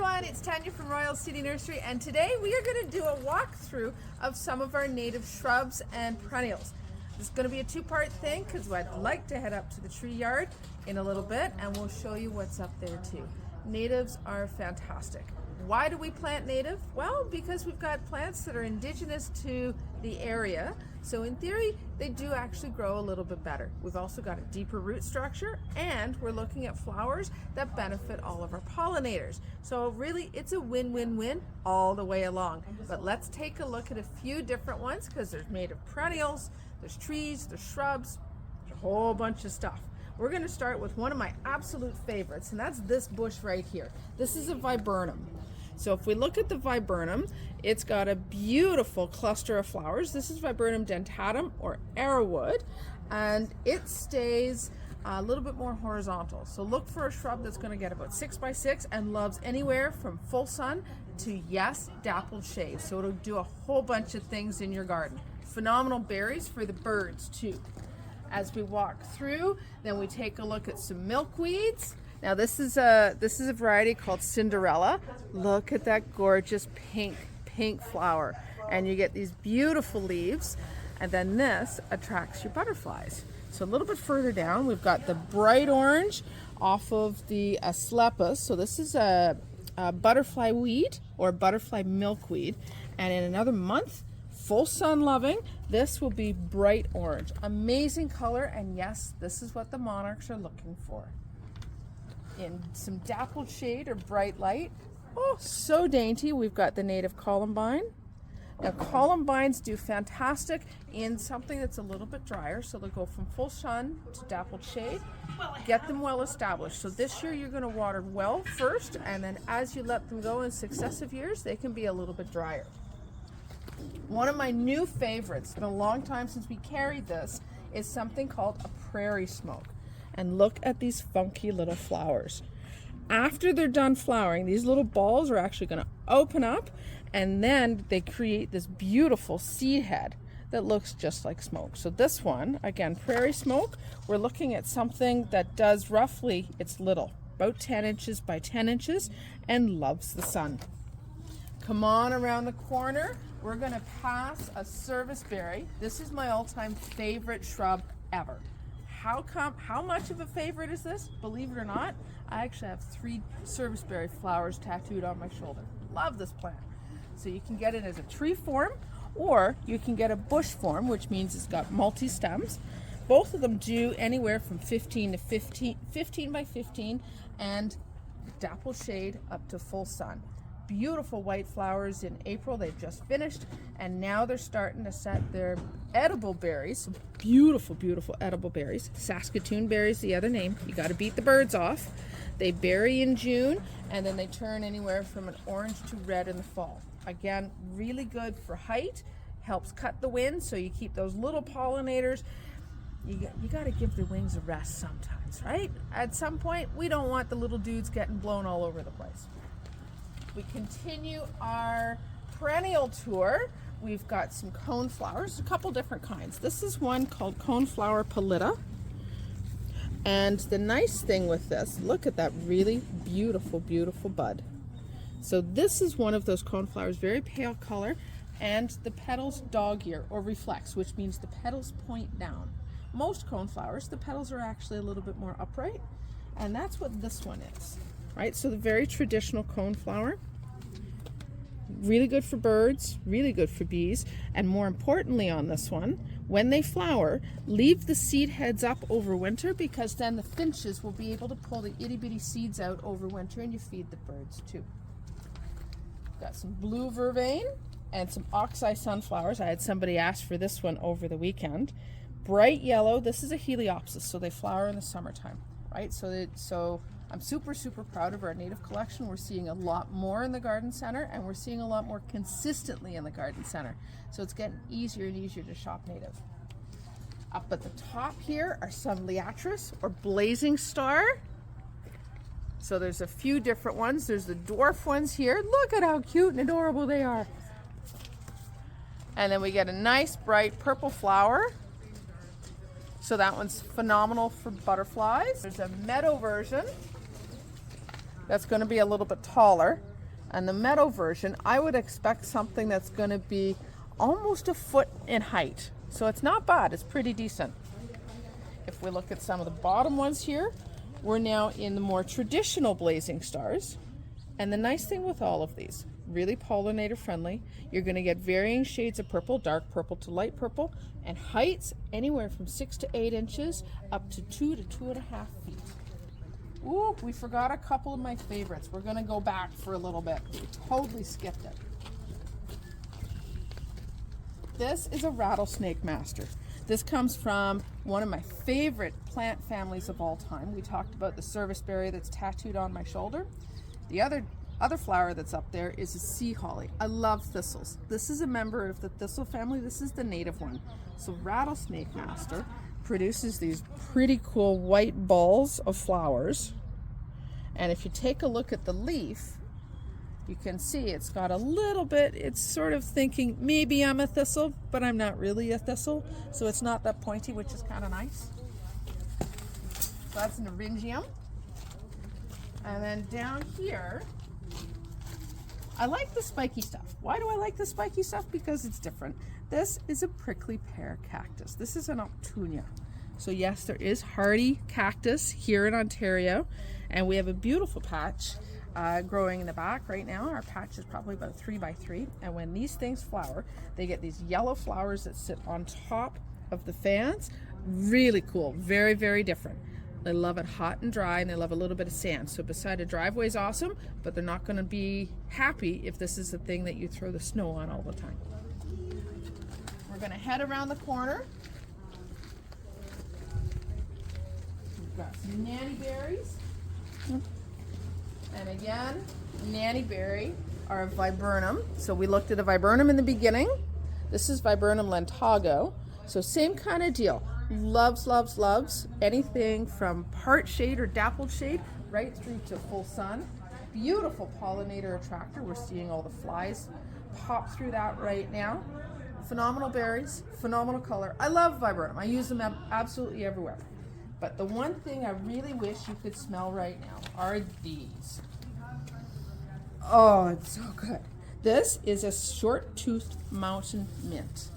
everyone, it's Tanya from Royal City Nursery, and today we are going to do a walkthrough of some of our native shrubs and perennials. This is going to be a two-part thing because I'd like to head up to the tree yard in a little bit and we'll show you what's up there too. Natives are fantastic. Why do we plant native? Well, because we've got plants that are indigenous to the area, so in theory they do actually grow a little bit better. We've also got a deeper root structure, and we're looking at flowers that benefit all of our pollinators. So really it's a win-win-win all the way along. But let's take a look at a few different ones because there's native perennials, there's trees, there's shrubs, there's a whole bunch of stuff. We're going to start with one of my absolute favorites, and that's this bush right here. This is a viburnum. So if we look at the viburnum, it's got a beautiful cluster of flowers. This is Viburnum dentatum or arrowwood, and it stays a little bit more horizontal. So look for a shrub that's going to get about 6 by 6 and loves anywhere from full sun to, yes, dappled shade. So it'll do a whole bunch of things in your garden. Phenomenal berries for the birds too. As we walk through, then we take a look at some milkweeds. Now this is a variety called Cinderella. Look at that gorgeous pink flower, and you get these beautiful leaves, and then this attracts your butterflies. So a little bit further down, we've got the bright orange off of the asclepias. So this is a butterfly weed or butterfly milkweed, and in another month, full sun loving, this will be bright orange. Amazing color, and yes, this is what the monarchs are looking for. In some dappled shade or bright light. Oh, so dainty. We've got the native columbine. Now columbines do fantastic in something that's a little bit drier, so they'll go from full sun to dappled shade. Get them well established. So this year you're going to water well first, and then as you let them go in successive years, they can be a little bit drier. One of my new favorites, it's been a long time since we carried this, is something called a prairie smoke. And look at these funky little flowers. After they're done flowering, these little balls are actually going to open up, and then they create this beautiful seed head that looks just like smoke. So this one, again, prairie smoke, we're looking at something that does roughly, it's little, about 10 inches by 10 inches, and loves the sun. Come on around the corner, we're going to pass a serviceberry. This is my all-time favorite shrub ever. How much of a favorite is this? Believe it or not, I actually have 3 serviceberry flowers tattooed on my shoulder. Love this plant. So you can get it as a tree form, or you can get a bush form, which means it's got multi-stems. Both of them do anywhere from 15 by 15, and dapple shade up to full sun. Beautiful white flowers in April. They've just finished, and now they're starting to set their edible berries. Some beautiful edible berries. Saskatoon berries, the other name. You got to beat the birds off. They berry in June, and then they turn anywhere from an orange to red in the fall. Again, really good for height, helps cut the wind, so you keep those little pollinators. You got to give their wings a rest sometimes, right? At some point, we don't want the little dudes getting blown all over the place. We continue our perennial tour. We've got some coneflowers, a couple different kinds. This is one called coneflower pallida. And the nice thing with this, look at that really beautiful bud. So this is one of those coneflowers, very pale color, and the petals dog ear or reflex, which means the petals point down. Most coneflowers, the petals are actually a little bit more upright, and that's what this one is. Right, so the very traditional coneflower, really good for birds, really good for bees, and more importantly on this one, when they flower, leave the seed heads up over winter, because then the finches will be able to pull the itty bitty seeds out over winter, and you feed the birds too. Got some blue vervain and some oxeye sunflowers. I had somebody ask for this one over the weekend. Bright yellow, this is a heliopsis, so they flower in the summertime, right? So I'm super proud of our native collection. We're seeing a lot more in the garden center, and we're seeing a lot more consistently in the garden center. So it's getting easier and easier to shop native. Up at the top here are some liatris or blazing star. So there's a few different ones. There's the dwarf ones here. Look at how cute and adorable they are. And then we get a nice bright purple flower. So that one's phenomenal for butterflies. There's a meadow version that's going to be a little bit taller. And the meadow version, I would expect something that's going to be almost a foot in height. So it's not bad, it's pretty decent. If we look at some of the bottom ones here, we're now in the more traditional blazing stars. And the nice thing with all of these, really pollinator friendly, you're going to get varying shades of purple, dark purple to light purple, and heights anywhere from 6 to 8 inches up to 2 to 2.5 feet. Ooh, we forgot a couple of my favorites. We're going to go back for a little bit. We totally skipped it. This is a rattlesnake master. This comes from one of my favorite plant families of all time. We talked about the serviceberry that's tattooed on my shoulder. The other flower that's up there is a sea holly. I love thistles. This is a member of the thistle family. This is the native one. So rattlesnake master produces these pretty cool white balls of flowers. And if you take a look at the leaf, you can see it's got a little bit, it's sort of thinking maybe I'm a thistle, but I'm not really a thistle. So it's not that pointy, which is kind of nice. So that's an Eryngium. And then down here, I like the spiky stuff. Why do I like the spiky stuff? Because it's different. This is a prickly pear cactus. This is an Optunia. So yes, there is hardy cactus here in Ontario, and we have a beautiful patch growing in the back right now. Our patch is probably about 3 by 3, and when these things flower, they get these yellow flowers that sit on top of the fans. Really cool, very, very different. They love it hot and dry, and they love a little bit of sand. So beside a driveway is awesome, but they're not going to be happy if this is the thing that you throw the snow on all the time. We're going to head around the corner. We've got some nanny berries. And again, nanny berry are a viburnum. So we looked at a viburnum in the beginning. This is viburnum lentago. So same kind of deal. Loves, loves, loves anything from part shade or dappled shade right through to full sun. Beautiful pollinator attractor. We're seeing all the flies pop through that right now. Phenomenal berries, phenomenal color. I love viburnum. I use them absolutely everywhere. But the one thing I really wish you could smell right now are these. Oh, it's so good. This is a short-toothed mountain mint.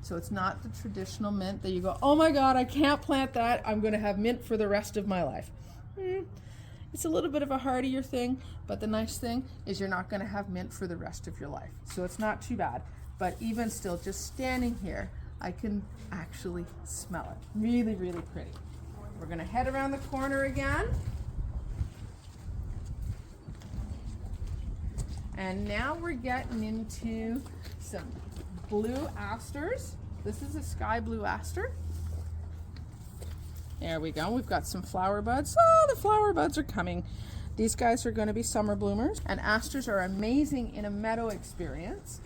So it's not the traditional mint that you go, oh my God, I can't plant that. I'm going to have mint for the rest of my life. It's a little bit of a hardier thing, but the nice thing is you're not going to have mint for the rest of your life. So it's not too bad. But even still, just standing here, I can actually smell it. Really, really pretty. We're going to head around the corner again. And now we're getting into some blue asters. This is a sky blue aster. There we go. We've got some flower buds. Oh, the flower buds are coming. These guys are going to be summer bloomers, and asters are amazing in a meadow experience.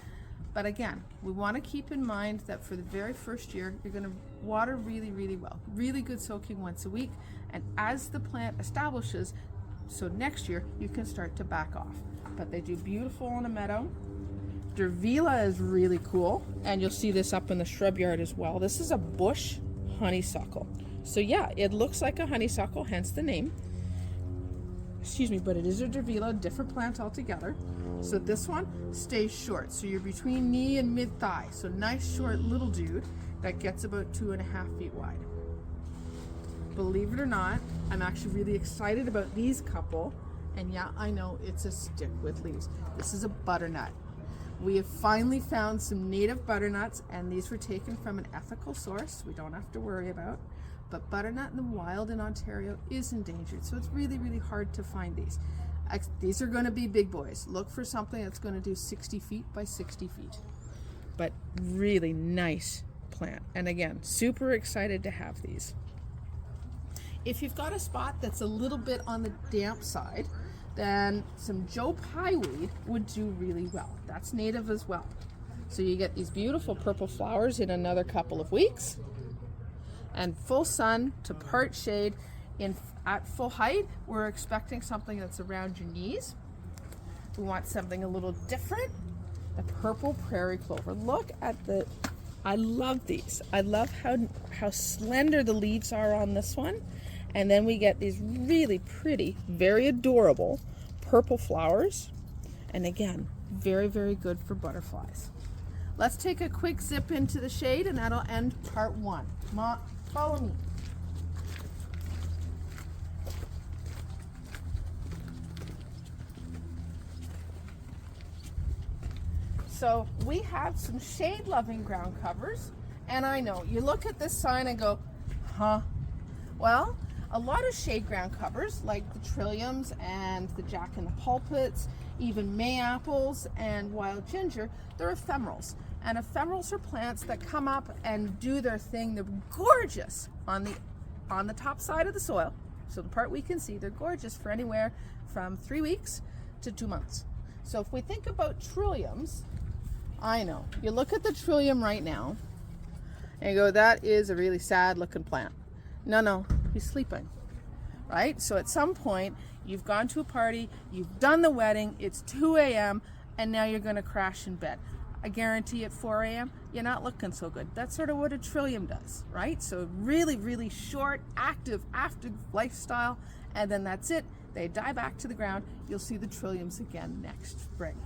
But again, we want to keep in mind that for the very first year, you're going to water really, really well. Really good soaking once a week. And as the plant establishes, so next year, you can start to back off. But they do beautiful in a meadow. Dervila is really cool, and you'll see this up in the shrub yard as well. This is a bush honeysuckle. So yeah, it looks like a honeysuckle, hence the name. Excuse me, but it is a Dervila, different plant altogether. So this one stays short. So you're between knee and mid-thigh. So nice short little dude that gets about 2.5 feet wide. Believe it or not, I'm actually really excited about these couple. And yeah, I know it's a stick with leaves. This is a butternut. We have finally found some native butternuts, and these were taken from an ethical source we don't have to worry about. But butternut in the wild in Ontario is endangered, so it's really, really hard to find these. These are going to be big boys. Look for something that's going to do 60 feet by 60 feet. But really nice plant. And again, super excited to have these. If you've got a spot that's a little bit on the damp side, then some Joe Pye weed would do really well. That's native as well. So you get these beautiful purple flowers in another couple of weeks. And full sun to part shade. At full height, we're expecting something that's around your knees. We want something a little different. The purple prairie clover. Look at I love these. I love how slender the leaves are on this one. And then we get these really pretty, very adorable purple flowers. And again, very, very good for butterflies. Let's take a quick zip into the shade, and that'll end part one. Follow me. So we have some shade-loving ground covers, and I know, you look at this sign and go, huh? Well, a lot of shade ground covers, like the trilliums and the jack-in-the-pulpits, even mayapples and wild ginger, they're ephemerals. And ephemerals are plants that come up and do their thing. They're gorgeous on the top side of the soil. So the part we can see, they're gorgeous for anywhere from 3 weeks to 2 months. So if we think about trilliums, I know, you look at the trillium right now and you go, that is a really sad looking plant. No, he's sleeping, right? So at some point, you've gone to a party, you've done the wedding, it's 2 a.m., and now you're gonna crash in bed. I guarantee at 4 a.m., you're not looking so good. That's sort of what a trillium does, right? So really, really short, active lifestyle, and then that's it. They die back to the ground. You'll see the trilliums again next spring.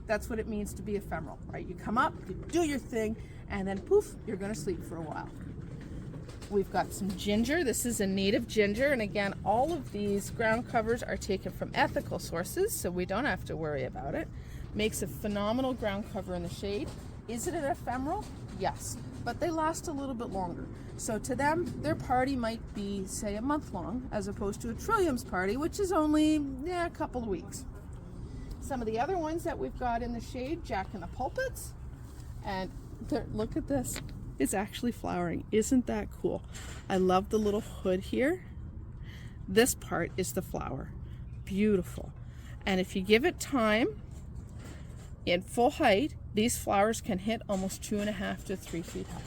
That's what it means to be ephemeral, right? You come up, you do your thing, and then poof, you're gonna sleep for a while. We've got some ginger. This is a native ginger, and again, all of these ground covers are taken from ethical sources, so we don't have to worry about it. Makes a phenomenal ground cover in the shade. Is it an ephemeral? Yes, but they last a little bit longer. So to them, their party might be, say, a month long, as opposed to a trilliums party, which is only a couple of weeks. Some of the other ones that we've got in the shade, jack-in-the-pulpits, and look at this. It's actually flowering. Isn't that cool? I love the little hood here. This part is the flower. Beautiful. And if you give it time, in full height, these flowers can hit almost 2.5 to 3 feet high.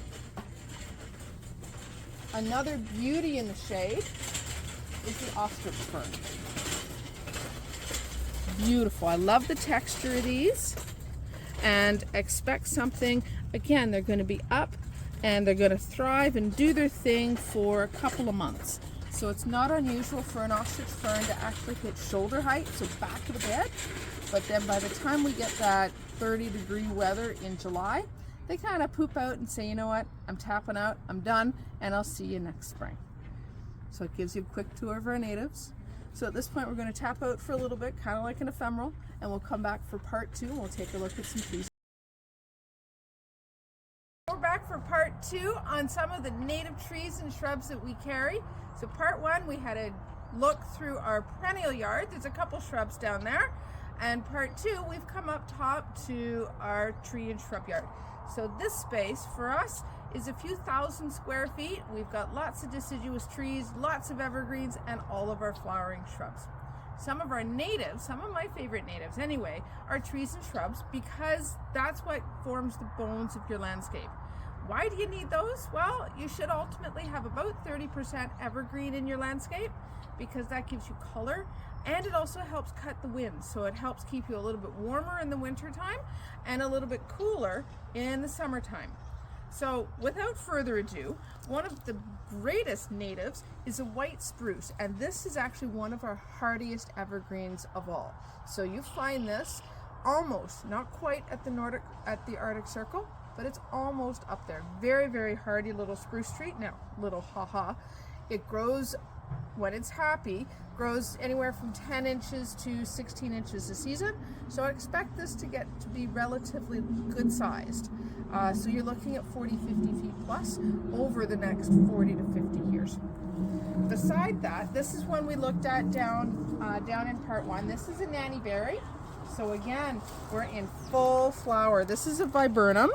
Another beauty in the shade is the ostrich fern. Beautiful. I love the texture of these, and expect something, again, they're going to be up and they're going to thrive and do their thing for a couple of months. So it's not unusual for an ostrich fern to actually hit shoulder height, so back of the bed. But then by the time we get that 30-degree weather in July, they kind of poop out and say, you know what, I'm tapping out, I'm done, and I'll see you next spring. So it gives you a quick tour of our natives. So at this point, we're going to tap out for a little bit, kind of like an ephemeral, and we'll come back for part two, and we'll take a look at some trees. We're back for part two on some of the native trees and shrubs that we carry. So part one, we had a look through our perennial yard. There's a couple shrubs down there. And part two, we've come up top to our tree and shrub yard. So this space for us is a few thousand square feet. We've got lots of deciduous trees, lots of evergreens, and all of our flowering shrubs. Some of our natives, some of my favorite natives anyway, are trees and shrubs, because that's what forms the bones of your landscape. Why do you need those? Well, you should ultimately have about 30% evergreen in your landscape, because that gives you color, and it also helps cut the wind. So it helps keep you a little bit warmer in the winter time and a little bit cooler in the summertime. So without further ado, one of the greatest natives is a white spruce, and this is actually one of our hardiest evergreens of all. So you find this almost, not quite at the Arctic Circle, but it's almost up there. Very, very hardy little spruce tree. Now, little haha. It grows, when it's happy, grows anywhere from 10 inches to 16 inches a season. So I expect this to get to be relatively good sized. So you're looking at 40, 50 feet plus over the next 40 to 50 years. Beside that, this is one we looked at down in part one. This is a nanny berry. So again, we're in full flower. This is a viburnum.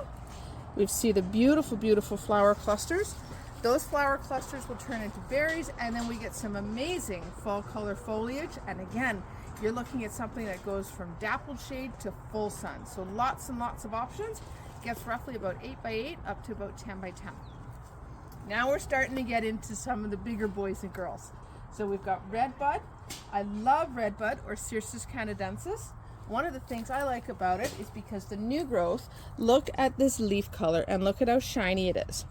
We see the beautiful, beautiful flower clusters. Those flower clusters will turn into berries, and then we get some amazing fall color foliage. And again, you're looking at something that goes from dappled shade to full sun. So lots and lots of options. Gets roughly about 8 by 8 up to about 10 by 10. Now we're starting to get into some of the bigger boys and girls. So we've got redbud. I love redbud, or Cirsus canadensis. One of the things I like about it is because the new growth, look at this leaf color and look at how shiny it is.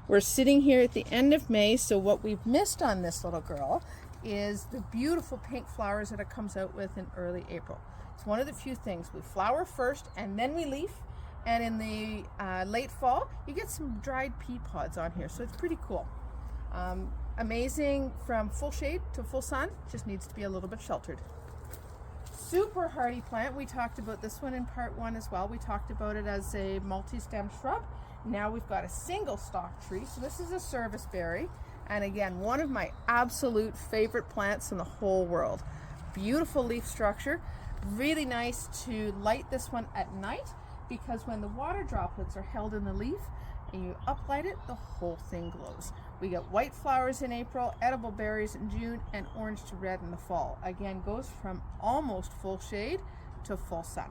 We're sitting here at the end of May, so what we've missed on this little girl is the beautiful pink flowers that it comes out with in early April. It's one of the few things. We flower first and then we leaf. And in the late fall, you get some dried pea pods on here. So it's pretty cool. Amazing from full shade to full sun. Just needs to be a little bit sheltered. Super hardy plant. We talked about this one in part 1 as well. We talked about it as a multi-stem shrub. Now we've got a single stalk tree. So this is a serviceberry. And again, one of my absolute favorite plants in the whole world. Beautiful leaf structure. Really nice to light this one at night, because when the water droplets are held in the leaf and you uplight it, the whole thing glows. We get white flowers in April, edible berries in June, and orange to red in the fall. Again, goes from almost full shade to full sun.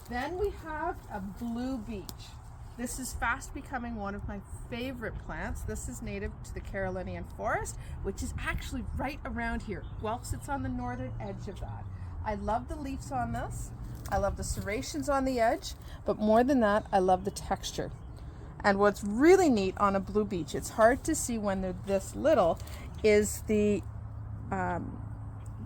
Then we have a blue beech. This is fast becoming one of my favorite plants. This is native to the Carolinian forest, which is actually right around here. Guelph sits on the northern edge of that. I love the leaves on this. I love the serrations on the edge, but more than that, I love the texture. And what's really neat on a blue beech, it's hard to see when they're this little, is the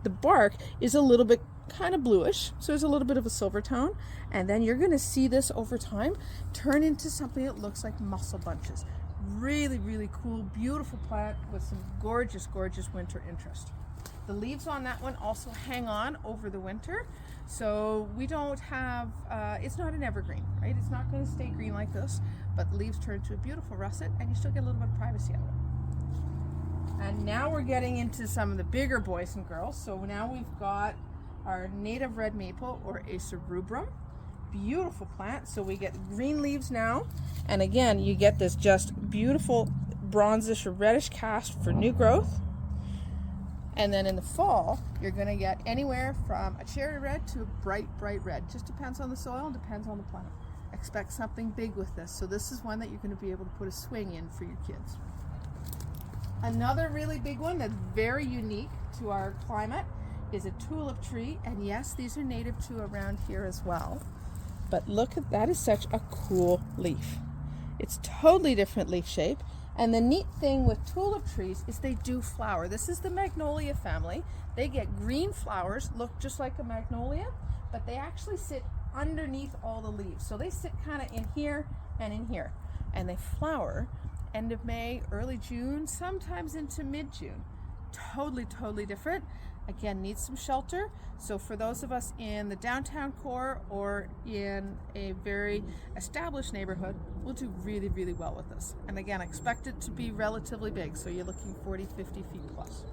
bark is a little bit kind of bluish, so there's a little bit of a silver tone, and then you're going to see this over time turn into something that looks like mussel bunches. Really, really cool, beautiful plant with some gorgeous, gorgeous winter interest. The leaves on that one also hang on over the winter, so we don't have, it's not an evergreen, right? It's not going to stay green like this, but the leaves turn to a beautiful russet, and you still get a little bit of privacy out of it. And now we're getting into some of the bigger boys and girls. So now we've got our native red maple, or Acer rubrum. Beautiful plant. So we get green leaves now, and again you get this just beautiful bronzish or reddish cast for new growth. And then in the fall, you're going to get anywhere from a cherry red to a bright, bright red. Just depends on the soil and depends on the plant. Expect something big with this. So this is one that you're going to be able to put a swing in for your kids. Another really big one that's very unique to our climate is a tulip tree. And yes, these are native to around here as well. But look at that, is such a cool leaf. It's totally different leaf shape. And the neat thing with tulip trees is they do flower. This is the magnolia family. They get green flowers, look just like a magnolia, but they actually sit underneath all the leaves. So they sit kind of in here and in here. And they flower end of May, early June, sometimes into mid-June. Totally, totally different. Again, needs some shelter. So for those of us in the downtown core or in a very established neighborhood, we'll do really, really well with this. And again, expect it to be relatively big. So you're looking 40, 50 feet plus.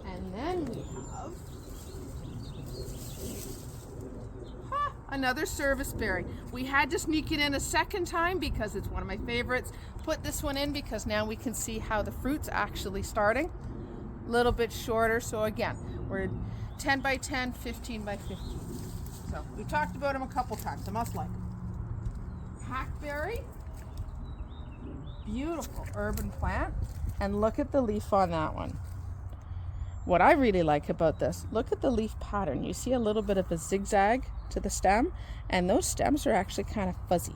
And then we have another serviceberry. We had to sneak it in a second time because it's one of my favorites. Put this one in because now we can see how the fruit's actually starting. Little bit shorter, so again, we're 10 by 10, 15 by 15. So we talked about them a couple times. I must like them. Hackberry, beautiful urban plant, and look at the leaf on that one. What I really like about this, look at the leaf pattern. You see a little bit of a zigzag to the stem, and those stems are actually kind of fuzzy.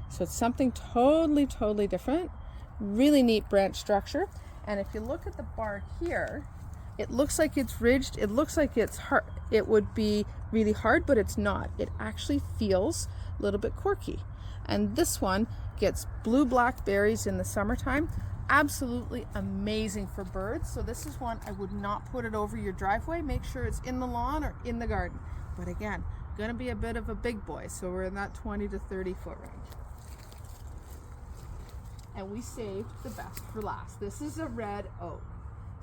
So it's something totally, totally different. Really neat branch structure. And if you look at the bark here, it looks like it's ridged. It looks like it's hard. It would be really hard, but it's not. It actually feels a little bit quirky. And this one gets blue-black berries in the summertime. Absolutely amazing for birds. So this is one I would not put it over your driveway. Make sure it's in the lawn or in the garden. But again, going to be a bit of a big boy. So we're in that 20 to 30 foot range. And we saved the best for last. This is a red oak.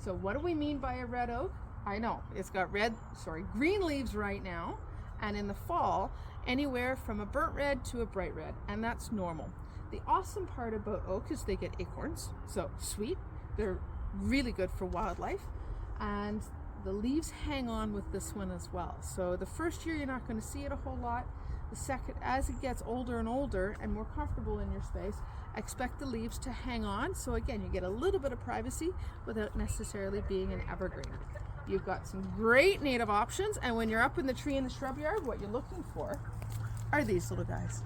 So what do we mean by a red oak? I know it's got green leaves right now, and in the fall anywhere from a burnt red to a bright red, and that's normal. The awesome part about oak is they get acorns, so sweet. They're really good for wildlife, and the leaves hang on with this one as well. So the first year you're not going to see it a whole lot. The second, as it gets older and older and more comfortable in your space, expect the leaves to hang on. So again, you get a little bit of privacy without necessarily being an evergreen. You've got some great native options, and when you're up in the tree in the shrub yard, what you're looking for are these little guys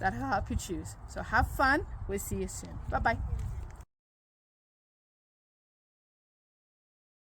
that help you choose. So have fun. We'll see you soon. Bye-bye.